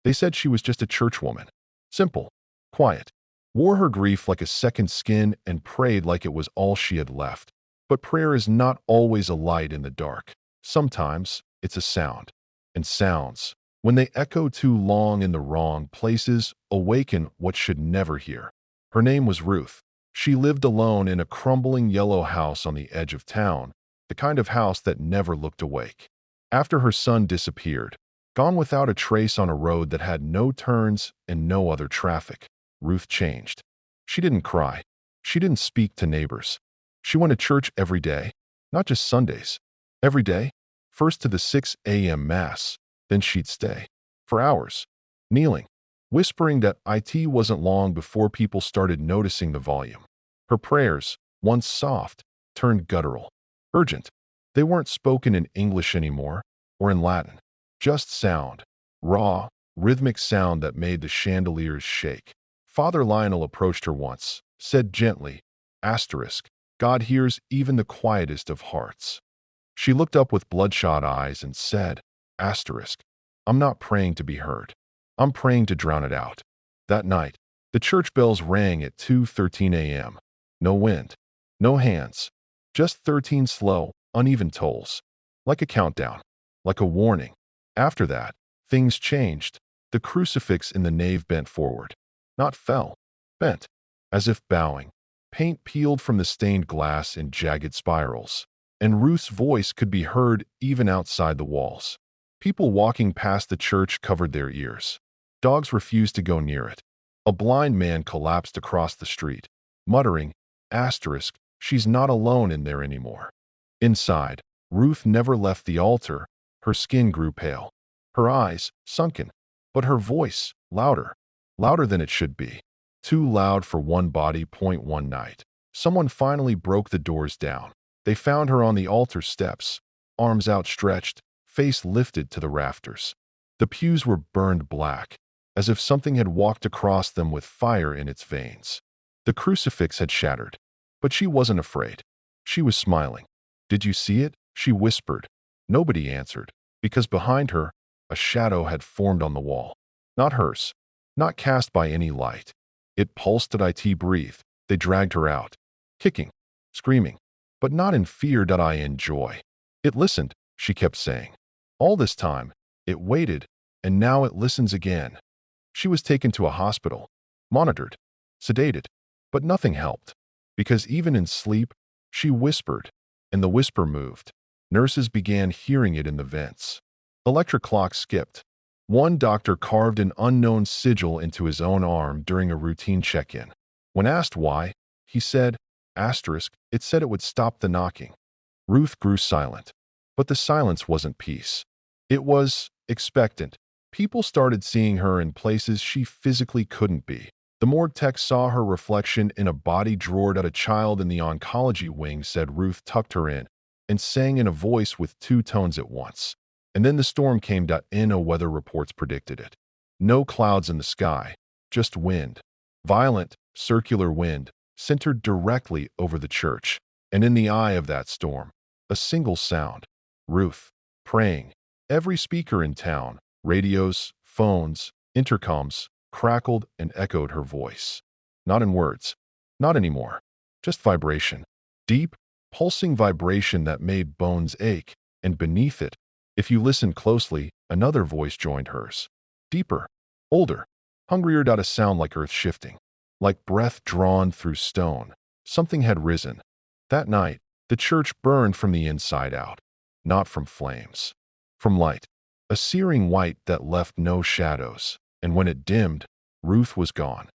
They said she was just a churchwoman. Simple, quiet, wore her grief like a second skin and prayed like it was all she had left. But prayer is not always a light in the dark. Sometimes it's a sound. And sounds, when they echo too long in the wrong places, awaken what should never hear. Her name was Ruth. She lived alone in a crumbling yellow house on the edge of town, the kind of house that never looked awake. After her son disappeared, gone without a trace on a road that had no turns and no other traffic, Ruth changed. She didn't cry. She didn't speak to neighbors. She went to church every day, not just Sundays. Every day, first to the 6 a.m. Mass, then she'd stay for hours, kneeling, whispering that it wasn't long before people started noticing the volume. Her prayers, once soft, turned guttural, urgent. They weren't spoken in English anymore, or in Latin. Just sound, raw, rhythmic sound that made the chandeliers shake. Father Lionel approached her once, said gently, God hears even the quietest of hearts. She looked up with bloodshot eyes and said, I'm not praying to be heard. I'm praying to drown it out. That night, the church bells rang at 2:13 a.m. No wind, no hands, just 13 slow, uneven tolls. Like a countdown, like a warning. After that, things changed. The crucifix in the nave bent forward. Not fell, bent, as if bowing. Paint peeled from the stained glass in jagged spirals, and Ruth's voice could be heard even outside the walls. People walking past the church covered their ears. Dogs refused to go near it. A blind man collapsed across the street, muttering, she's not alone in there anymore. Inside, Ruth never left the altar. Her skin grew pale, her eyes sunken, but her voice louder, louder than it should be. Too loud for one body. One night, someone finally broke the doors down. They found her on the altar steps, arms outstretched, face lifted to the rafters. The pews were burned black, as if something had walked across them with fire in its veins. The crucifix had shattered, but she wasn't afraid. She was smiling. Did you see it? She whispered. Nobody answered, because behind her, a shadow had formed on the wall. Not hers, not cast by any light. It pulsed at it breathed. They dragged her out, kicking, screaming, but not in fear. In joy. It listened, she kept saying. All this time, it waited, and now it listens again. She was taken to a hospital, monitored, sedated, but nothing helped, because even in sleep, she whispered, and the whisper moved. Nurses began hearing it in the vents. Electric clocks skipped. One doctor carved an unknown sigil into his own arm during a routine check-in. When asked why, he said, it said it would stop the knocking. Ruth grew silent, but the silence wasn't peace. It was expectant. People started seeing her in places she physically couldn't be. The morgue tech saw her reflection in a body drawer. A child in the oncology wing said Ruth tucked her in and sang in a voice with two tones at once. And then the storm came. In weather reports predicted it. No clouds in the sky, just wind. Violent, circular wind, centered directly over the church. And in the eye of that storm, a single sound. Ruth, praying. Every speaker in town, radios, phones, intercoms, crackled and echoed her voice. Not in words. Not anymore. Just vibration. Deep, pulsing vibration that made bones ache. And beneath it, if you listened closely, another voice joined hers. Deeper, older, hungrier. A sound like earth shifting. Like breath drawn through stone. Something had risen. That night, the church burned from the inside out. Not from flames. From light. A searing white that left no shadows. And when it dimmed, Ruth was gone.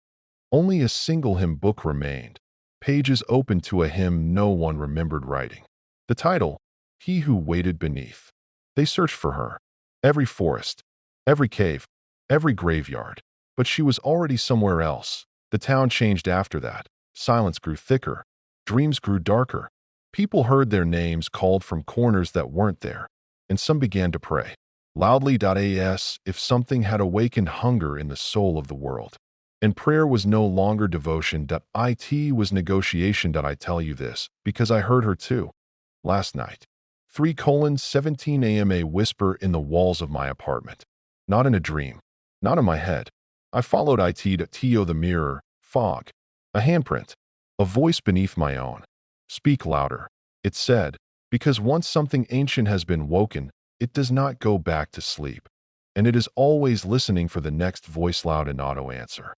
Only a single hymn book remained. Pages open to a hymn no one remembered writing. The title, He Who Waited Beneath. They searched for her. Every forest, every cave, every graveyard. But she was already somewhere else. The town changed after that. Silence grew thicker. Dreams grew darker. People heard their names called from corners that weren't there. And some began to pray. Loudly. As if something had awakened hunger in the soul of the world. And prayer was no longer devotion. It was negotiation. I tell you this, because I heard her too. Last night. 3:17 a.m. A whisper in the walls of my apartment. Not in a dream. Not in my head. I followed it to Tio the mirror, fog, a handprint, a voice beneath my own. Speak louder, it said, because once something ancient has been woken, it does not go back to sleep. And it is always listening for the next voice, loud and auto answer.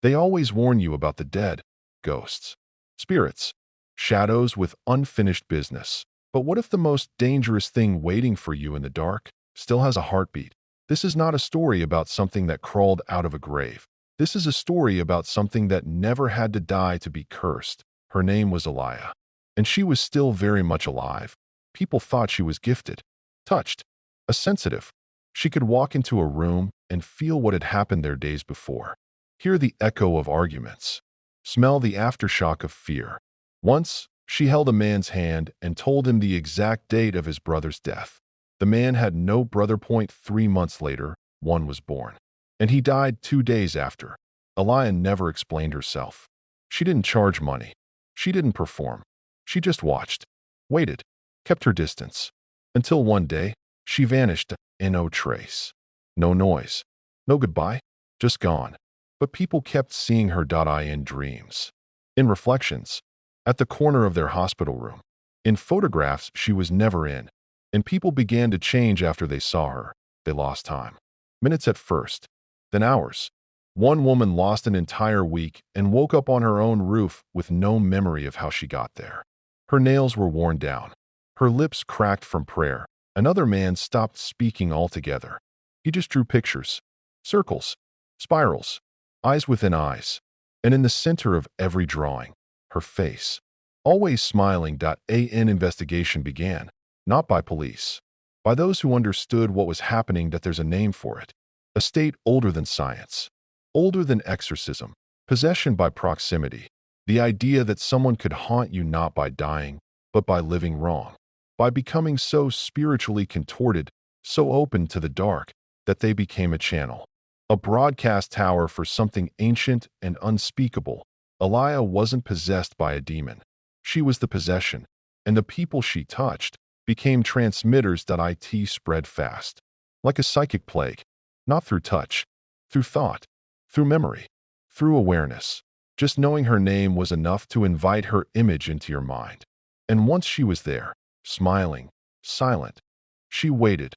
They always warn you about the dead, ghosts, spirits, shadows with unfinished business. But what if the most dangerous thing waiting for you in the dark still has a heartbeat? This is not a story about something that crawled out of a grave. This is a story about something that never had to die to be cursed. Her name was Elia, and she was still very much alive. People thought she was gifted, touched, a sensitive. She could walk into a room and feel what had happened there days before, hear the echo of arguments, smell the aftershock of fear. Once, she held a man's hand and told him the exact date of his brother's death. The man had no brother. 3 months later, one was born, and he died 2 days after. Elia never explained herself. She didn't charge money. She didn't perform. She just watched, waited, kept her distance, until one day, she vanished, and no trace. No noise. No goodbye. Just gone. But people kept seeing her in dreams, in reflections, at the corner of their hospital room. In photographs she was never in. And people began to change after they saw her. They lost time. Minutes at first, then hours. One woman lost an entire week and woke up on her own roof with no memory of how she got there. Her nails were worn down. Her lips cracked from prayer. Another man stopped speaking altogether. He just drew pictures, circles, spirals, eyes within eyes. And in the center of every drawing, her face. Always smiling. An investigation began. Not by police, by those who understood what was happening. That there's a name for it. A state older than science, older than exorcism, possession by proximity. The idea that someone could haunt you not by dying, but by living wrong, by becoming so spiritually contorted, so open to the dark, that they became a channel, a broadcast tower for something ancient and unspeakable. Elia wasn't possessed by a demon. She was the possession, and the people she touched became transmitters. It spread fast, like a psychic plague, not through touch, through thought, through memory, through awareness. Just knowing her name was enough to invite her image into your mind. And once she was there, smiling, silent, she waited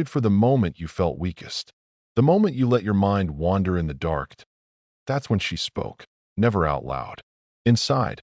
for the moment you felt weakest, the moment you let your mind wander in the dark. That's when she spoke, never out loud. Inside,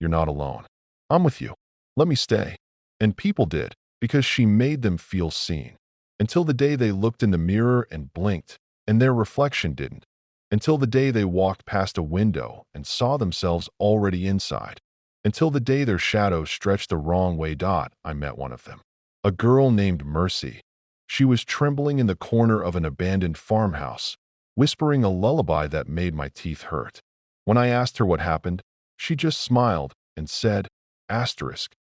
you're not alone. I'm with you. Let me stay. And people did, because she made them feel seen. Until the day they looked in the mirror and blinked, and their reflection didn't. Until the day they walked past a window and saw themselves already inside. Until the day their shadow stretched the wrong way. I met one of them. A girl named Mercy. She was trembling in the corner of an abandoned farmhouse, whispering a lullaby that made my teeth hurt. When I asked her what happened, she just smiled and said,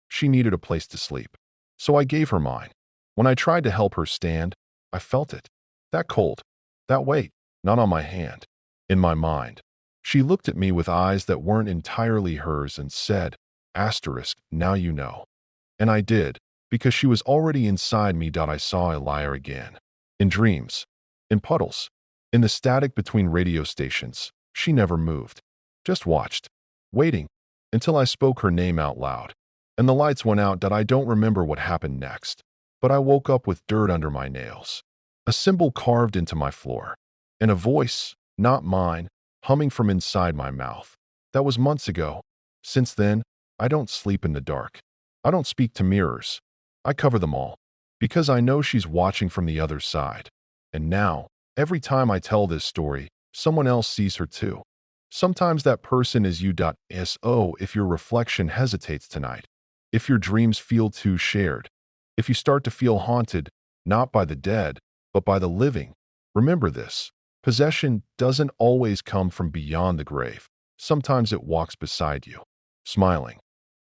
she needed a place to sleep. So I gave her mine. When I tried to help her stand, I felt it. That cold, that weight, not on my hand, in my mind. She looked at me with eyes that weren't entirely hers and said, now you know. And I did, because she was already inside me. I saw Elia again. In dreams, in puddles, in the static between radio stations. She never moved, just watched, waiting, until I spoke her name out loud. And the lights went out. I don't remember what happened next, but I woke up with dirt under my nails, a symbol carved into my floor, and a voice, not mine, humming from inside my mouth. That was months ago. Since then, I don't sleep in the dark. I don't speak to mirrors. I cover them all, because I know she's watching from the other side. And now, every time I tell this story, someone else sees her too. Sometimes that person is you. So if your reflection hesitates tonight, if your dreams feel too shared, if you start to feel haunted, not by the dead, but by the living, remember this. Possession doesn't always come from beyond the grave. Sometimes it walks beside you, smiling,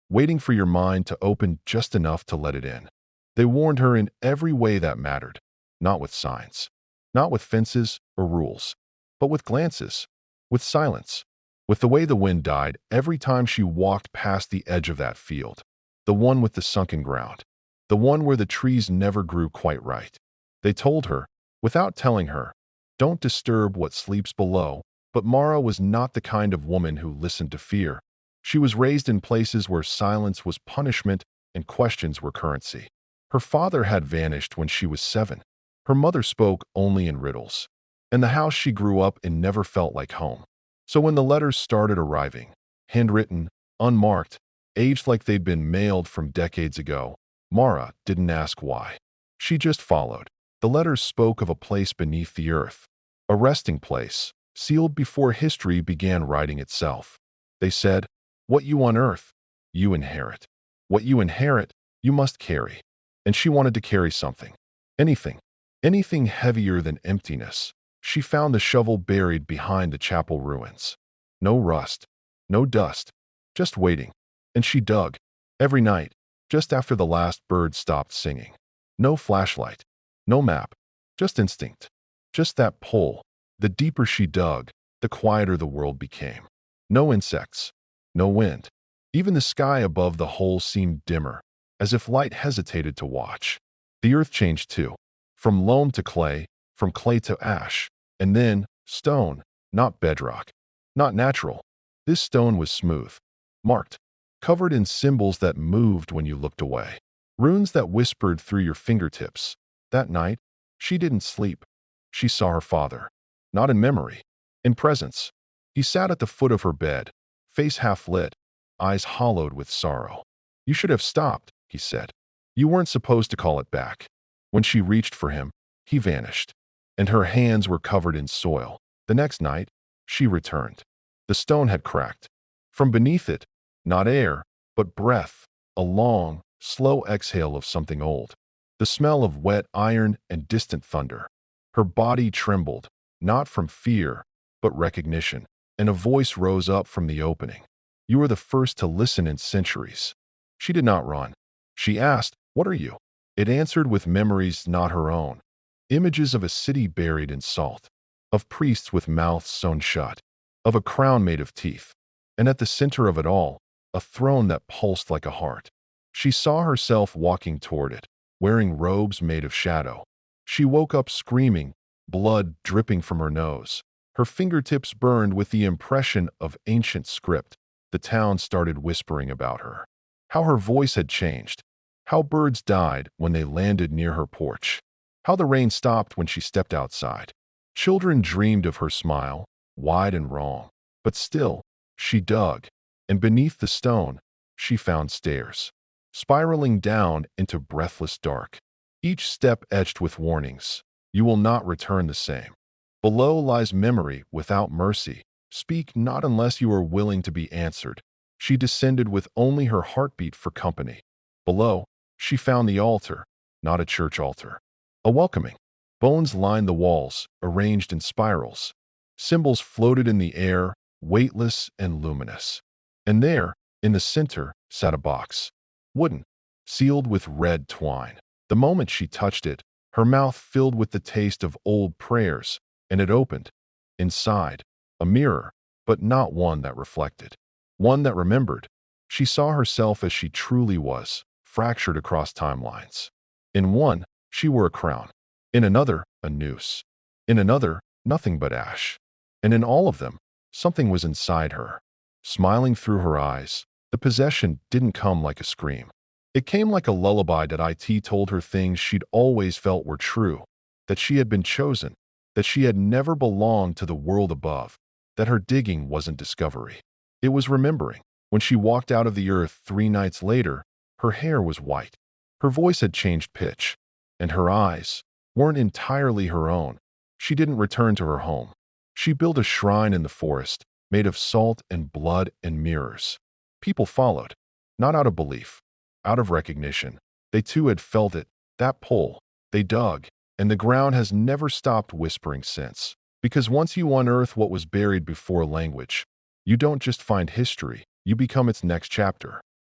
waiting for your mind to open just enough to let it in. They warned her in every way that mattered, not with signs, not with fences or rules, but with glances, with silence, with the way the wind died every time she walked past the edge of that field, the one with the sunken ground, the one where the trees never grew quite right. They told her, without telling her, Don't disturb what sleeps below. But Mara was not the kind of woman who listened to fear. She was raised in places where silence was punishment and questions were currency. Her father had vanished when she was 7. Her mother spoke only in riddles. And the house she grew up in never felt like home. So when the letters started arriving, handwritten, unmarked, aged like they'd been mailed from decades ago, Mara didn't ask why. She just followed. The letters spoke of a place beneath the earth, a resting place, sealed before history began writing itself. They said, "What you unearth, you inherit. What you inherit, you must carry." And she wanted to carry something. Anything. Anything heavier than emptiness. She found the shovel buried behind the chapel ruins. No rust. No dust. Just waiting. And she dug. Every night, just after the last bird stopped singing. No flashlight. No map. Just instinct. Just that pull. The deeper she dug, the quieter the world became. No insects. No wind. Even the sky above the hole seemed dimmer, as if light hesitated to watch. The earth changed too. From loam to clay, from clay to ash, and then stone, not bedrock, not natural. This stone was smooth, marked, covered in symbols that moved when you looked away. Runes that whispered through your fingertips. That night, she didn't sleep. She saw her father. Not in memory, in presence. He sat at the foot of her bed, face half lit, eyes hollowed with sorrow. "You should have stopped," he said. "You weren't supposed to call it back." When she reached for him, he vanished, and her hands were covered in soil. The next night, she returned. The stone had cracked. From beneath it, not air, but breath, a long, slow exhale of something old. The smell of wet iron and distant thunder. Her body trembled, not from fear, but recognition, and a voice rose up from the opening. "You are the first to listen in centuries." She did not run. She asked, "What are you?" It answered with memories not her own. Images of a city buried in salt, of priests with mouths sewn shut, of a crown made of teeth, and at the center of it all, a throne that pulsed like a heart. She saw herself walking toward it, wearing robes made of shadow. She woke up screaming, blood dripping from her nose. Her fingertips burned with the impression of ancient script. The town started whispering about her. How her voice had changed. How birds died when they landed near her porch. How the rain stopped when she stepped outside. Children dreamed of her smile, wide and wrong. But still, she dug, and beneath the stone, she found stairs, spiraling down into breathless dark. Each step etched with warnings. You will not return the same. Below lies memory without mercy. Speak not unless you are willing to be answered. She descended with only her heartbeat for company. Below, she found the altar, not a church altar. A welcoming. Bones lined the walls, arranged in spirals. Symbols floated in the air, weightless and luminous. And there, in the center, sat a box. Wooden, sealed with red twine. The moment she touched it, her mouth filled with the taste of old prayers, and it opened. Inside, a mirror, but not one that reflected. One that remembered. She saw herself as she truly was, fractured across timelines. In one, she wore a crown. In another, a noose. In another, nothing but ash. And in all of them, something was inside her. Smiling through her eyes, the possession didn't come like a scream. It came like a lullaby that told her things she'd always felt were true, that she had been chosen, that she had never belonged to the world above, that her digging wasn't discovery. It was remembering. When she walked out of the earth 3 nights later, her hair was white. Her voice had changed pitch, and her eyes weren't entirely her own. She didn't return to her home. She built a shrine in the forest, made of salt and blood and mirrors. People followed, not out of belief, out of recognition. They too had felt it, that pull. They dug, and the ground has never stopped whispering since. Because once you unearth what was buried before language, you don't just find history, you become its next chapter.